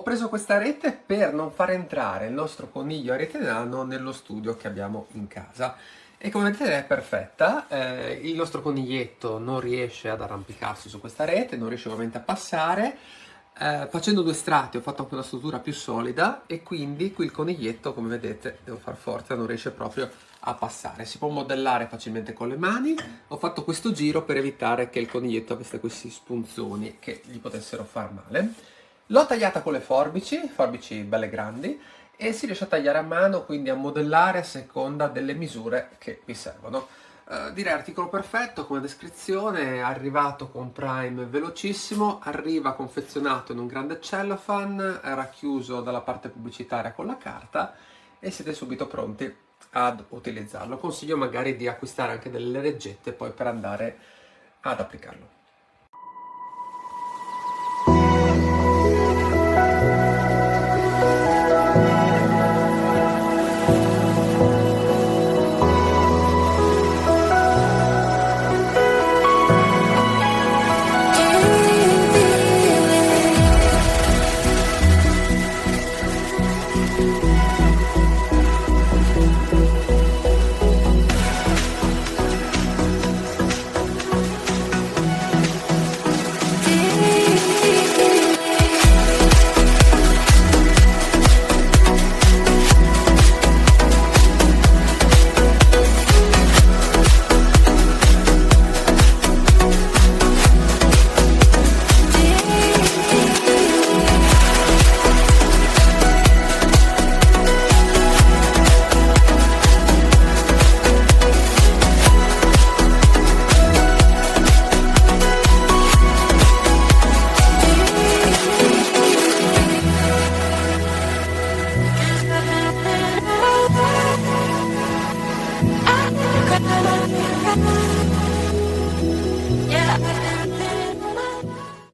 Ho preso questa rete per non far entrare il nostro coniglio a rete nano nello studio che abbiamo in casa. E come vedete è perfetta, il nostro coniglietto non riesce ad arrampicarsi su questa rete, non riesce ovviamente a passare. Facendo due strati ho fatto anche una struttura più solida e quindi qui il coniglietto, come vedete, devo far forza, non riesce proprio a passare. Si può modellare facilmente con le mani. Ho fatto questo giro per evitare che il coniglietto avesse questi spunzoni che gli potessero far male. L'ho tagliata con le forbici belle grandi, e si riesce a tagliare a mano, quindi a modellare a seconda delle misure che vi servono. Direi articolo perfetto come descrizione, è arrivato con Prime velocissimo, arriva confezionato in un grande cellophane, è racchiuso dalla parte pubblicitaria con la carta e siete subito pronti ad utilizzarlo. Consiglio magari di acquistare anche delle leggette poi per andare ad applicarlo. I